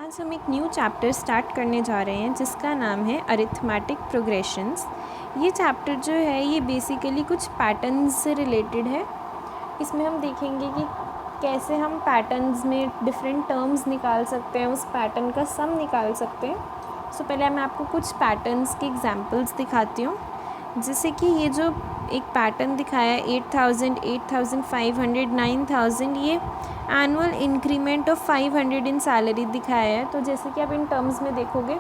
आज हम एक न्यू चैप्टर स्टार्ट करने जा रहे हैं जिसका नाम है अरिथमेटिक प्रोग्रेशंस। ये चैप्टर जो है ये बेसिकली कुछ पैटर्न्स से रिलेटेड है। इसमें हम देखेंगे कि कैसे हम पैटर्न्स में डिफरेंट टर्म्स निकाल सकते हैं, उस पैटर्न का सम निकाल सकते हैं। सो पहले मैं आपको कुछ पैटर्न्स के एग्जांपल्स दिखाती हूँ। जैसे कि ये जो एक पैटर्न दिखाया है 8000, 8500, 9000, ये annual increment of 500 in salary दिखाया है। तो जैसे कि आप इन टर्म्स में देखोगे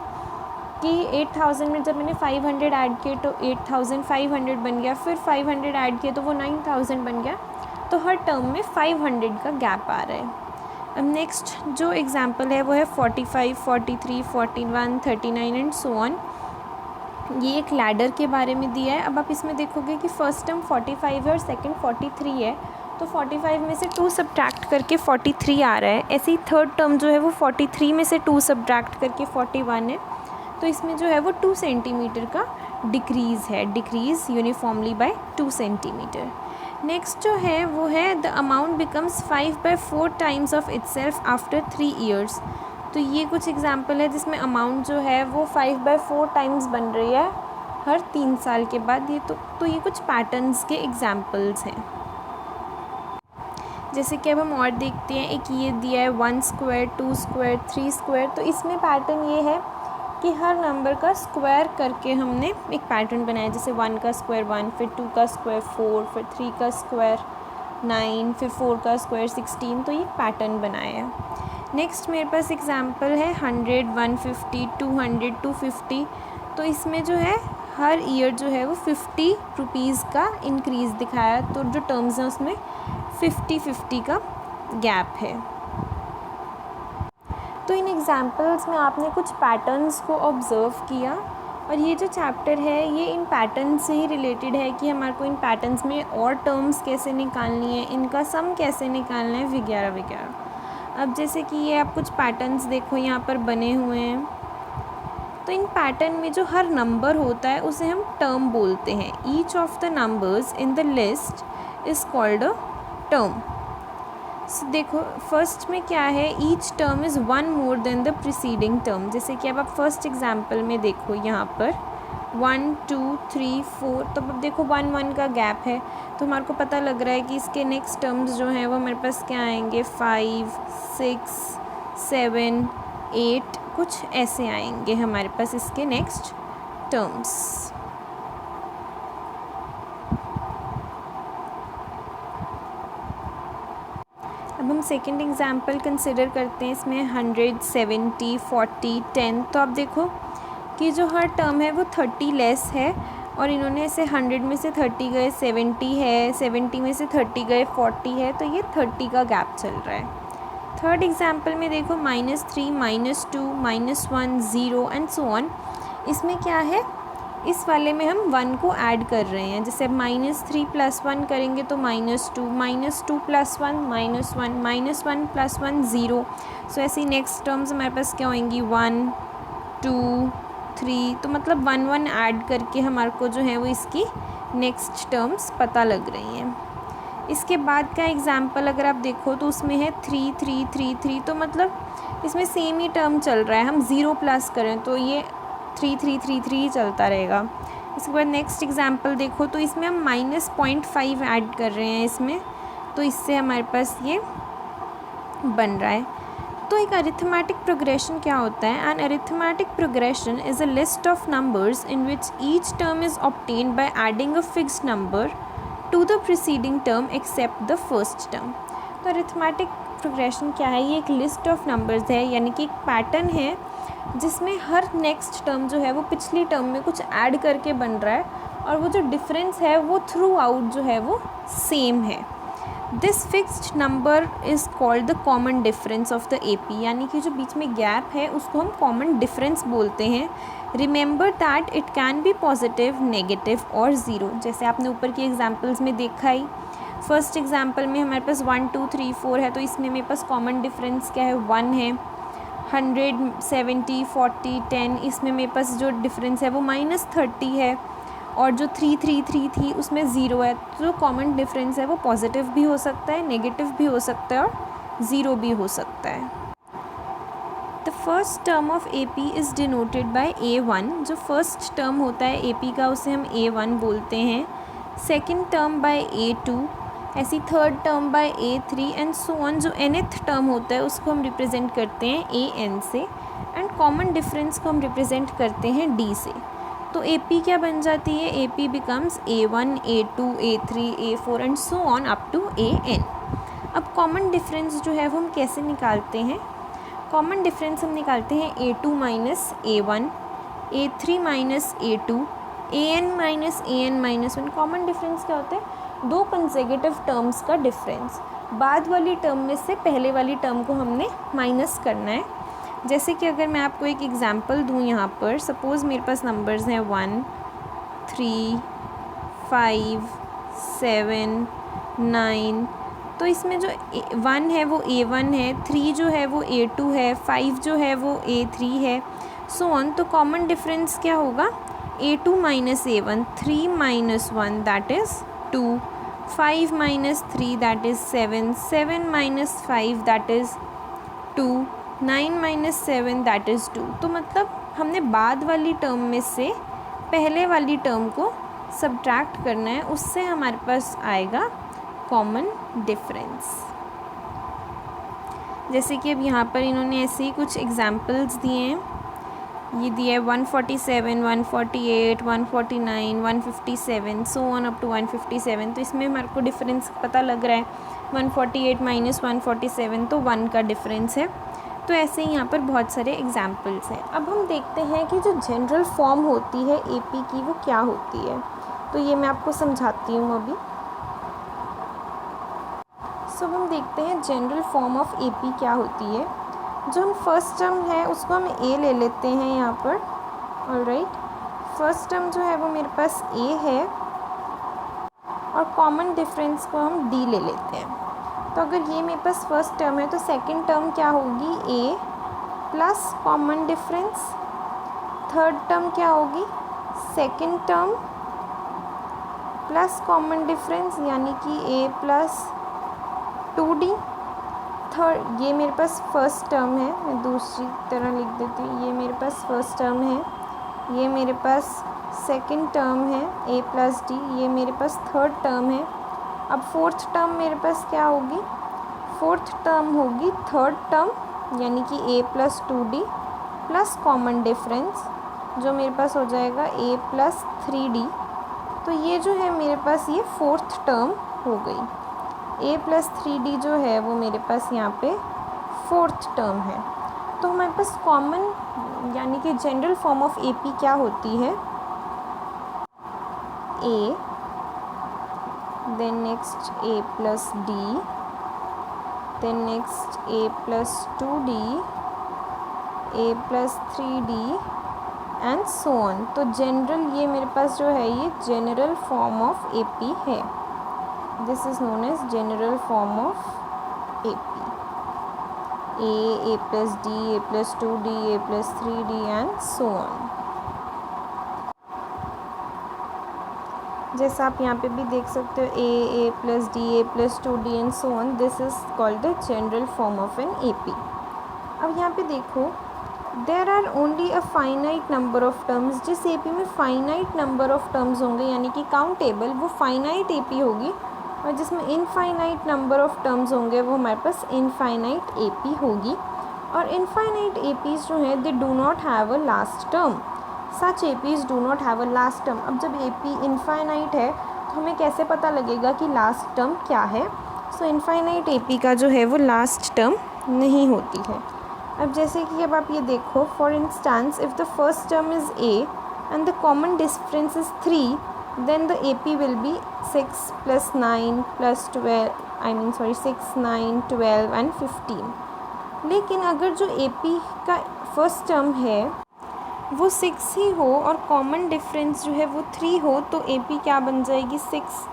कि 8000 में जब मैंने 500 ऐड किए तो 8500 बन गया, फिर 500 ऐड किए तो वो 9000 बन गया। तो हर टर्म में 500 का गैप आ रहा है। अब नेक्स्ट जो एग्जांपल है वो है 45, 43, 41, 39 एंड सो ऑन। ये एक लैडर के बारे में दिया है। अब आप इसमें देखोगे कि फर्स्ट टर्म 45 है और सेकंड 43 है, तो 45 में से 2 सब्ट्रैक्ट करके 43 आ रहा है। ऐसे ही थर्ड टर्म जो है वो 43 में से 2 सब्ट्रैक्ट करके 41 है। तो इसमें जो है वो 2 सेंटीमीटर का डिक्रीज़ है, decrease uniformly by 2 centimetre. Next जो है वो है the amount becomes 5/4 times of itself after 3 years. तो ये कुछ एग्जांपल है जिसमें अमाउंट जो है वो 5/4 टाइम्स बन रही है हर 3 साल के बाद। ये तो ये कुछ पैटर्न्स के एग्जांपल्स हैं। जैसे कि अब हम और देखते हैं, एक ये दिया है 1 स्क्वायर, 2 स्क्वायर, 3 स्क्वायर। तो इसमें पैटर्न ये है कि हर नंबर का स्क्वायर करके हमने एक पैटर्न बनाया। जैसे 1 का स्क्वायर 1, फिर 2 का स्क्वायर 4, फिर 3 का स्क्वायर 9, फिर 4 का स्क्वायर 16। तो ये पैटर्न बनाया है। नेक्स्ट मेरे पास एग्जांपल है 100, 150, 200, 250। तो इसमें जो है हर ईयर जो है वो 50 रुपीज़ का इंक्रीज़ दिखाया। तो जो टर्म्स हैं उसमें 50-50 का गैप है। तो इन एग्जांपल्स में आपने कुछ पैटर्न्स को ऑब्ज़र्व किया, और ये जो चैप्टर है ये इन पैटर्न से ही रिलेटेड है कि हमारे को इन पैटर्न्स में और टर्म्स कैसे निकालनी है, इनका सम कैसे निकालना है, वगैरह वगैरह। अब जैसे कि ये आप कुछ पैटर्न्स देखो यहाँ पर बने हुए हैं। तो इन पैटर्न में जो हर नंबर होता है उसे हम टर्म बोलते हैं। Each of the numbers in the list is called a term. देखो फर्स्ट में क्या है, each term is 1 more than the preceding term. जैसे कि अब आप फर्स्ट एग्जांपल में देखो यहाँ पर 1, 2, 3, 4। तो अब देखो 1 का गैप है, तो हमारे को पता लग रहा है कि इसके नेक्स्ट टर्म्स जो हैं वो हमारे पास क्या आएंगे, 5, 6, 7, 8 कुछ ऐसे आएंगे हमारे पास इसके नेक्स्ट टर्म्स। अब हम सेकंड एग्जांपल कंसिडर करते हैं। इसमें 100, 70, 40, 10। तो आप देखो कि जो हर टर्म है वो 30 लेस है, और इन्होंने ऐसे 100 में से 30 गए 70 है, 70 में से 30 गए 40 है। तो ये 30 का गैप चल रहा है। थर्ड एग्जांपल में देखो -3, -2, -1, 0 एंड सो ऑन। इसमें क्या है, इस वाले में हम 1 को ऐड कर रहे हैं। जैसे अब -3 + 1 करेंगे तो -2, -2 + 1 -1, -1 + 1 0। सो ऐसी नेक्स्ट टर्म्स हमारे पास क्या होंगी, 1, 2, 3। तो मतलब 1 ऐड करके हमारे को जो है वो इसकी नेक्स्ट टर्म्स पता लग रही हैं। इसके बाद का एग्जाम्पल अगर आप देखो तो उसमें है 3, 3, 3, 3। तो मतलब इसमें सेम ही टर्म चल रहा है। हम 0 प्लस करें तो ये 3, 3, 3, 3 ही चलता रहेगा। इसके बाद नेक्स्ट एग्जाम्पल देखो तो इसमें हम -0.5 ऐड कर रहे हैं इसमें, तो इससे हमारे पास ये बन रहा है। तो एक अरिथमेटिक प्रोग्रेशन क्या होता है? An arithmetic progression is a list of numbers in which each term is obtained by adding a fixed number to the preceding term except the first term. तो अरिथमेटिक प्रोग्रेशन क्या है? ये एक list of numbers है, यानी कि एक pattern है जिसमें हर नेक्स्ट टर्म जो है वो पिछली टर्म में कुछ ऐड करके बन रहा है, और वो जो डिफरेंस है वो थ्रू आउट जो है वो सेम है। This fixed number is called the common difference of the AP, यानी कि जो बीच में गैप है उसको हम कॉमन डिफरेंस बोलते हैं। Remember that it can be positive, negative और ज़ीरो। जैसे आपने ऊपर की एग्जांपल्स में देखा ही, फर्स्ट एग्जांपल में हमारे पास 1, 2, 3, 4 है, तो इसमें मेरे पास कॉमन डिफरेंस क्या है, 1 है। 100, 70, 40, 10, इसमें मेरे पास जो डिफरेंस है वो -30 है, और जो 3, 3, 3 थी उसमें 0 है। तो जो कॉमन डिफरेंस है वो पॉजिटिव भी हो सकता है, नेगेटिव भी हो सकता है और ज़ीरो भी हो सकता है। The first term of A P is denoted by A1, जो फर्स्ट टर्म होता है ए पी का उसे हम A1 बोलते हैं, सेकेंड टर्म बाय A2, ऐसी third term by A3 and so on. जो nth टर्म होता है उसको हम रिप्रेजेंट करते हैं AN से, एंड कॉमन डिफरेंस को हम रिप्रेजेंट करते हैं D से। तो AP क्या बन जाती है, AP becomes A1, A2, A3, A4 and so on up to AN। अब कॉमन डिफरेंस जो है वो हम कैसे निकालते हैं, कॉमन डिफरेंस हम निकालते हैं A2 minus A1, A3 minus A2, AN minus AN minus 1। Common difference क्या होता है, दो कंसेक्यूटिव टर्म्स का डिफरेंस। बाद वाली टर्म में से पहले वाली टर्म को हमने माइनस करना है। जैसे कि अगर मैं आपको एक एग्जांपल दूँ यहाँ पर, सपोज़ मेरे पास नंबर्स हैं 1, 3, 5, 7, 9। तो इसमें जो 1 है वो A1 है, 3 जो है वो A2 है, 5 जो है वो A3 है, सो ऑन। तो कॉमन डिफरेंस क्या होगा, A2 minus A1, 3 minus 1 that is 2, 5 minus 3 that is 7, 7 minus 5 that is 2, 9 minus 7 that is 2। तो मतलब हमने बाद वाली टर्म में से पहले वाली टर्म को सब्ट्रैक्ट करना है, उससे हमारे पास आएगा कॉमन डिफरेंस। जैसे कि अब यहाँ पर इन्होंने ऐसे ही कुछ एग्जाम्पल्स दिए हैं, ये दिया है 147, 148, 149, 157, सो ऑन अप टू 157। तो इसमें हमारे को डिफरेंस पता लग रहा है, 148 माइनस 147 तो 1 का डिफरेंस है। तो ऐसे ही यहाँ पर बहुत सारे एग्जाम्पल्स हैं। अब हम देखते हैं कि जो जनरल फॉर्म होती है AP की वो क्या होती है, तो ये मैं आपको समझाती हूँ अभी। सो हम देखते हैं जनरल फॉर्म ऑफ AP क्या होती है। जो हम फर्स्ट टर्म है उसको हम A ले लेते हैं यहाँ पर, ऑलराइट। फर्स्ट टर्म जो है वो मेरे पास A है और कॉमन डिफरेंस को हम D ले लेते हैं। तो अगर ये मेरे पास फर्स्ट टर्म है तो सेकंड टर्म क्या होगी, A plus common difference. Third term क्या होगी, second term plus common difference, यानी कि A प्लस 2D। थर्ड, ये मेरे पास फर्स्ट टर्म है, मैं दूसरी तरह लिख देती हूँ, ये मेरे पास फर्स्ट टर्म है, ये मेरे पास सेकंड टर्म है A प्लस D, ये मेरे पास थर्ड टर्म है। अब फोर्थ टर्म मेरे पास क्या होगी, फोर्थ टर्म होगी थर्ड टर्म यानी कि A plus 2D plus common difference, जो मेरे पास हो जाएगा A प्लस 3D। तो ये जो है मेरे पास ये फोर्थ टर्म हो गई। A प्लस 3D जो है वो मेरे पास यहाँ पे फोर्थ टर्म है। तो हमारे पास कॉमन यानी कि जनरल फॉर्म ऑफ AP क्या होती है, A, then next A plus D, then next A plus 2D, A plus 3D and so on. तो जनरल ये मेरे पास जो है ये जनरल फॉर्म ऑफ AP है। This is known as general form of AP. A plus D, A plus 2D, A plus 3D and so on. जैसा आप यहाँ पे भी देख सकते हो A plus D, A plus 2D and so on. This is called the general form of an AP. अब यहाँ पे देखो, there are only a finite number of terms. जिस AP में finite number of terms होंगे यानी कि countable, वो finite AP होगी, और जिसमें इनफाइनाइट नंबर ऑफ़ टर्म्स होंगे वो हमारे पास इनफाइनाइट AP होगी। और इनफाइनाइट APs जो हैं they do not have a last term, such APs do not have a last term. अब जब AP इनफाइनाइट है तो हमें कैसे पता लगेगा कि लास्ट टर्म क्या है। सो इनफाइनाइट AP का जो है वो लास्ट टर्म नहीं होती है। अब जैसे कि अब आप ये देखो, for instance if the first term is A and the common difference is 3, then the AP will be 6 plus 9 plus 12, 6, 9, 12 and 15। लेकिन अगर जो AP का फर्स्ट टर्म है वो 6 ही हो और कॉमन डिफरेंस जो है वो 3 हो, तो AP क्या बन जाएगी, 6,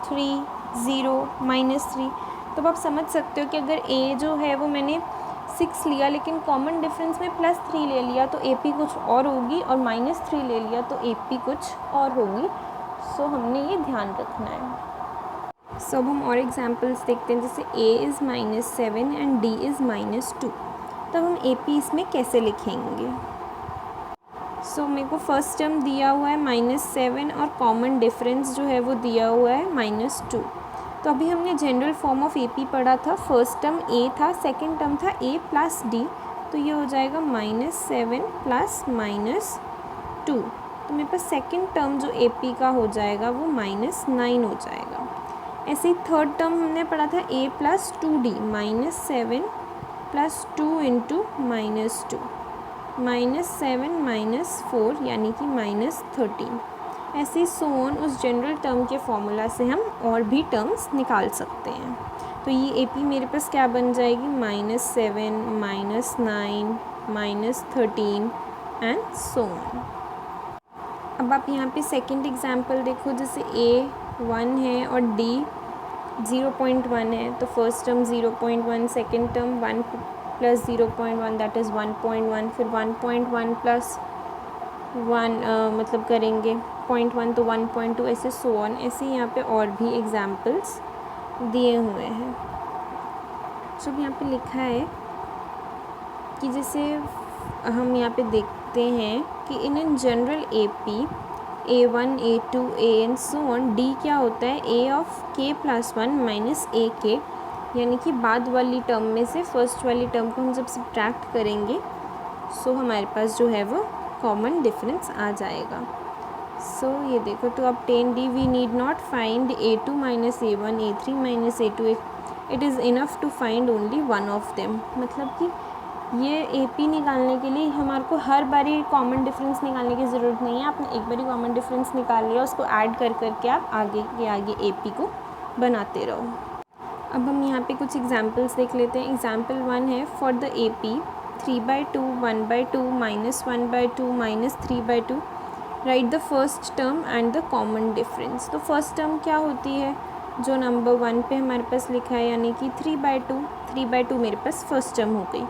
3, 0, -3। तो आप समझ सकते हो कि अगर A जो है वो मैंने 6 लिया लेकिन कॉमन डिफरेंस में +3 ले लिया तो AP कुछ और होगी, और -3 ले लिया तो AP कुछ और होगी। सो हमने ये ध्यान रखना है। अब हम और एग्जांपल्स देखते हैं, जैसे A is -7 and D is -2। तब हम AP इसमें कैसे लिखेंगे। सो मेरे को फर्स्ट टर्म दिया हुआ है -7 और कॉमन डिफरेंस जो है वो दिया हुआ है -2। तो अभी हमने जनरल फॉर्म ऑफ AP पढ़ा था, फर्स्ट टर्म A था, सेकंड टर्म था A + D, तो ये हो जाएगा -7 + -2। तो मेरे पास सेकंड टर्म जो AP का हो जाएगा वो -9 हो जाएगा। ऐसे ही थर्ड टर्म हमने पढ़ा था A + 2D, -7 + 2 × -2, -7 - 4 यानी कि -13। ऐसे ही सो ऑन उस जनरल टर्म के फॉर्मूला से हम और भी टर्म्स निकाल सकते हैं। तो ये AP मेरे पास क्या बन जाएगी, -7 -9 -13 एंड सो ऑन। अब आप यहाँ पे सेकंड एग्जांपल देखो, जैसे A 1 है और D 0.1 है, तो first term 0.1, second term 1 + 0.1 that is 1.1, फिर 1.1 + 1 मतलब करेंगे 0.1 तो 1.2, ऐसे सो ऑन। ऐसे यहाँ पे और भी एग्जांपल्स दिए हुए हैं। जब यहाँ पे लिखा है कि जैसे हम यहाँ पे देखते हैं कि in general AP A1 A2 AN so on, D क्या होता है, A of k + 1 - AK, यानी कि बाद वाली टर्म में से फर्स्ट वाली टर्म को हम जब सब्ट्रैक्ट करेंगे सो हमारे पास जो है वो कॉमन डिफरेंस आ जाएगा। सो ये देखो, to obtain D we need not find A2 - A1 A3 - A2, it is enough to find only one of them. मतलब कि ये AP निकालने के लिए हमारे को हर बारी कॉमन डिफरेंस निकालने की ज़रूरत नहीं है। आपने एक बारी कॉमन डिफरेंस निकाल लिया, उसको ऐड कर करके आप आगे के आगे AP को बनाते रहो। अब हम यहाँ पे कुछ एग्जांपल्स देख लेते हैं। एग्जांपल 1 है, for the AP 3/2 1/2 -1/2 -3/2 right the first term and the common difference. तो फर्स्ट टर्म क्या होती है, जो नंबर 1 पे हमारे पास लिखा है, यानी कि 3/2 मेरे पास फर्स्ट टर्म हो गई।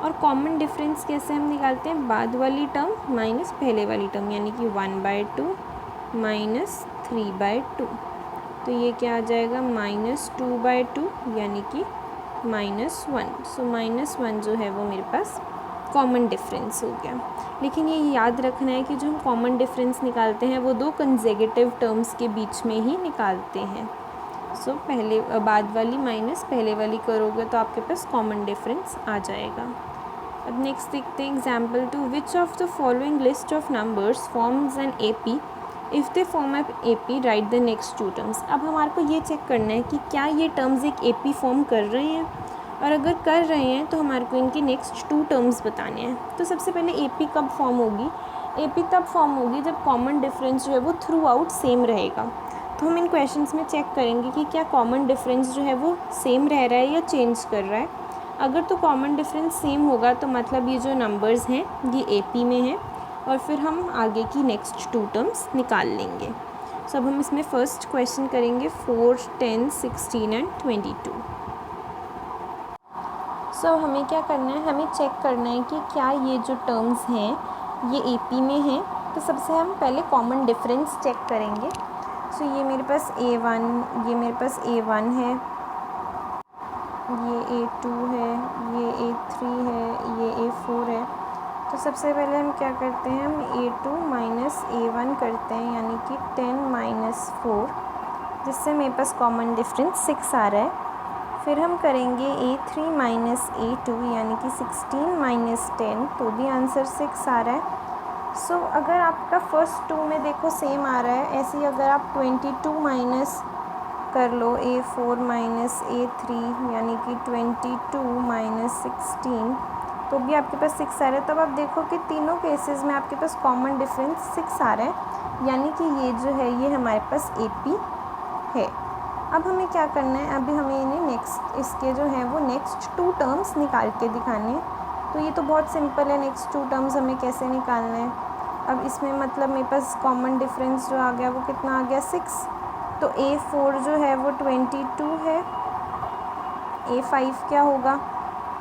और कॉमन डिफरेंस कैसे हम निकालते हैं, बाद वाली टर्म माइनस पहले वाली टर्म, यानी कि 1/2 -3/2, तो ये क्या आ जाएगा, -2/2 यानी कि -1। सो -1 जो है वो मेरे पास कॉमन डिफरेंस हो गया। लेकिन ये याद रखना है कि जो हम कॉमन डिफरेंस निकालते हैं वो दो कंसेक्यूटिव टर्म्स के बीच में ही निकालते हैं। सो पहले बाद वाली माइनस पहले वाली करोगे तो आपके पास कॉमन डिफरेंस आ जाएगा। अब नेक्स्ट देखते हैं example 2, which of the following list of numbers forms an AP, if they form an AP right the next 2 terms. अब हमारे को ये चेक करना है कि क्या ये टर्म्स एक AP फॉर्म कर रहे हैं, और अगर कर रहे हैं तो हमारे को इनकी नेक्स्ट 2 टर्म्स बताने हैं। तो सबसे पहले AP कब फॉर्म होगी, AP तब फॉर्म होगी जब कॉमन डिफरेंस जो है वो थ्रू आउट सेम रहेगा। तो हम इन क्वेश्चंस में चेक करेंगे कि क्या कॉमन डिफरेंस जो है वो सेम रह रहा है या चेंज कर रहा है। अगर तो कॉमन डिफरेंस सेम होगा तो मतलब ये जो नंबर्स हैं ये AP में हैं, और फिर हम आगे की नेक्स्ट 2 टर्म्स निकाल लेंगे। सो अब हम इसमें फर्स्ट क्वेश्चन करेंगे 4, 10, 16 एंड 22। सो हमें क्या करना है, हमें चेक करना है कि क्या ये जो टर्म्स हैं ये AP में हैं। तो सबसे हम पहले कॉमन डिफरेंस चेक करेंगे। सो ये मेरे पास A1, ये मेरे पास A1 है, ये A2 है, ये A3 है, ये A4 है। तो सबसे पहले हम क्या करते हैं, हम A2 - A1 करते हैं, यानी कि 10 - 4, जिससे मेरे पास कॉमन डिफरेंस 6 आ रहा है। फिर हम करेंगे A3 - A2, यानी कि 16 - 10, तो भी आंसर 6 आ रहा है। सो अगर आपका फर्स्ट 2 में देखो सेम आ रहा है, ऐसे ही अगर आप 22 माइनस कर लो A4 - A3, यानी कि 22 - 16, तो भी आपके पास 6 आ रहा है। तब आप देखो कि तीनों केसेस में आपके पास कॉमन डिफरेंस 6 आ रहा है, यानी कि ये जो है ये हमारे पास AP है। अब हमें क्या करना है, अभी हमें इन्हें नेक्स्ट इसके जो है वो नेक्स्ट 2 टर्म्स निकाल के दिखाने हैं। तो ये तो बहुत सिंपल है, नेक्स्ट 2 टर्म्स हमें कैसे निकालना है। अब इसमें मतलब मेरे पास कॉमन डिफरेंस जो आ गया वो कितना आ गया, 6। तो A4 जो है वो 22 है, A5 क्या होगा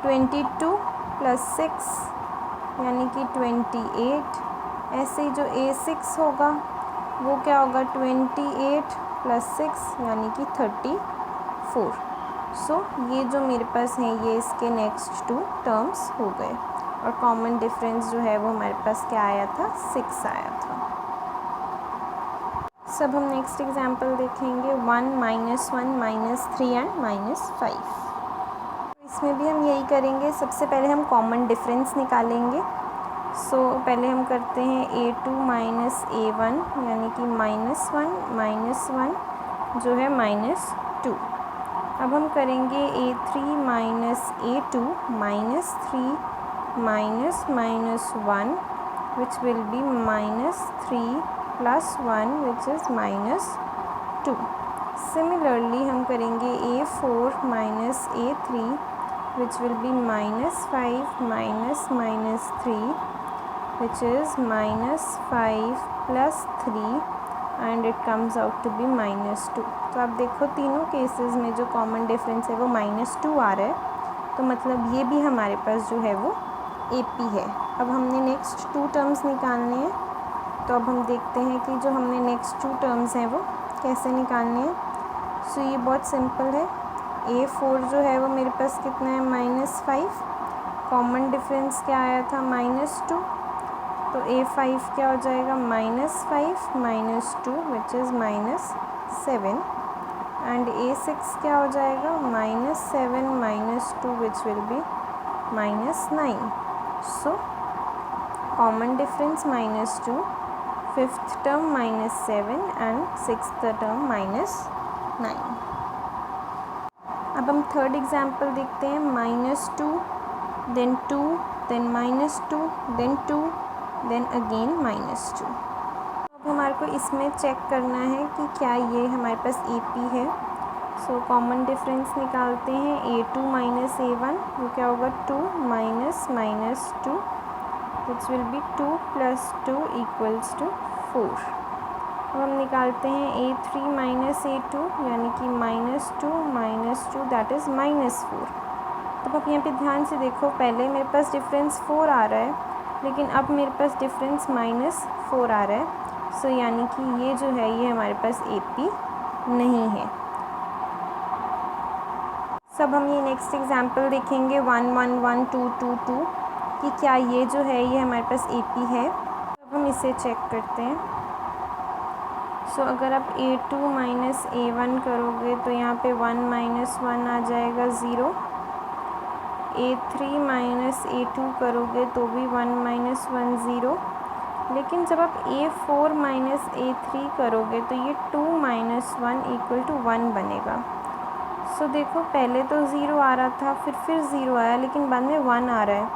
22 + 6 यानी कि 28। ऐसे ही जो A6 होगा वो क्या होगा 28 + 6 यानी कि 34। सो ये जो मेरे पास हैं ये इसके नेक्स्ट 2 टर्म्स हो गए और कॉमन डिफरेंस जो है वो हमारे पास क्या आया था, 6 आया था। सब हम नेक्स्ट एग्जांपल देखेंगे 1 -1 -3 एंड -5। इसमें भी हम यही करेंगे। सबसे पहले हम कॉमन डिफरेंस निकालेंगे। पहले हम करते हैं a2 - a1 यानी कि -1 जो है -2। अब हम करेंगे a3 - a2 -3 -1 which will be -3 + 1 which is -2। Similarly हम करेंगे a4 - a3 which will be -5 -3 which is -5 + 3 and it comes out to be -2। तो आप देखो तीनों केसेस में जो कॉमन डिफरेंस है वो -2 आ रहा है, तो मतलब ये भी हमारे पास जो है वो AP है। अब हमने नेक्स्ट 2 टर्म्स निकालने हैं, तो अब हम देखते हैं कि जो हमने नेक्स्ट 2 टर्म्स हैं वो कैसे निकालने हैं। ये बहुत सिंपल है। a4 जो है वो मेरे पास कितना है, -5। कॉमन डिफरेंस क्या आया था, -2। तो a5 क्या हो जाएगा, -5 - 2 विच इज़ -7 एंड a6 क्या हो जाएगा, -7 - 2 which will be -9। So common difference -2, 5th term -7 and 6th term -9। अब हम थर्ड एग्जाम्पल देखते हैं -2 then 2 then -2 then 2 then again -2। अब हमारे को इसमें चेक करना है कि क्या ये हमारे पास AP है। कॉमन डिफरेंस निकालते हैं a2 - a1 वो क्या होगा, 2 - -2 विच विल बी 2 + 2 = 4। अब हम निकालते हैं a3 - a2 यानी कि -2 दैट इज़ -4। तो अब यहाँ पे ध्यान से देखो, पहले मेरे पास डिफरेंस 4 आ रहा है, लेकिन अब मेरे पास डिफरेंस -4 आ रहा है। यानी कि ये जो है ये हमारे पास AP नहीं है। सब हम ये नेक्स्ट एग्जांपल देखेंगे 1 1 1 2 2 2 कि क्या ये जो है ये हमारे पास AP है। अब हम इसे चेक करते हैं। अगर आप a2 - a1 करोगे तो यहाँ पे 1 - 1 आ जाएगा 0। a3 - a2 करोगे तो भी 1 - 1 0। लेकिन जब आप a4 - a3 करोगे तो ये 2 - 1 = 1 बनेगा। देखो पहले तो 0 आ रहा था, फिर 0 आया, लेकिन बाद में 1 आ रहा है।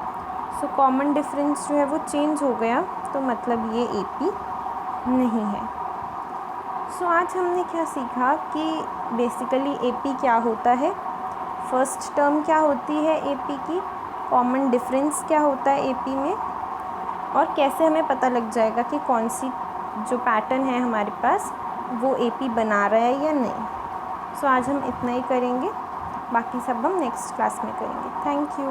कॉमन डिफरेंस जो है वो चेंज हो गया, तो मतलब ये AP नहीं है। आज हमने क्या सीखा कि बेसिकली AP क्या होता है, फर्स्ट टर्म क्या होती है AP की, कॉमन डिफरेंस क्या होता है AP में, और कैसे हमें पता लग जाएगा कि कौन सी जो पैटर्न है हमारे पास वो AP बना रहा है या नहीं। आज हम इतना ही करेंगे, बाकी सब हम नेक्स्ट क्लास में करेंगे। Thank you.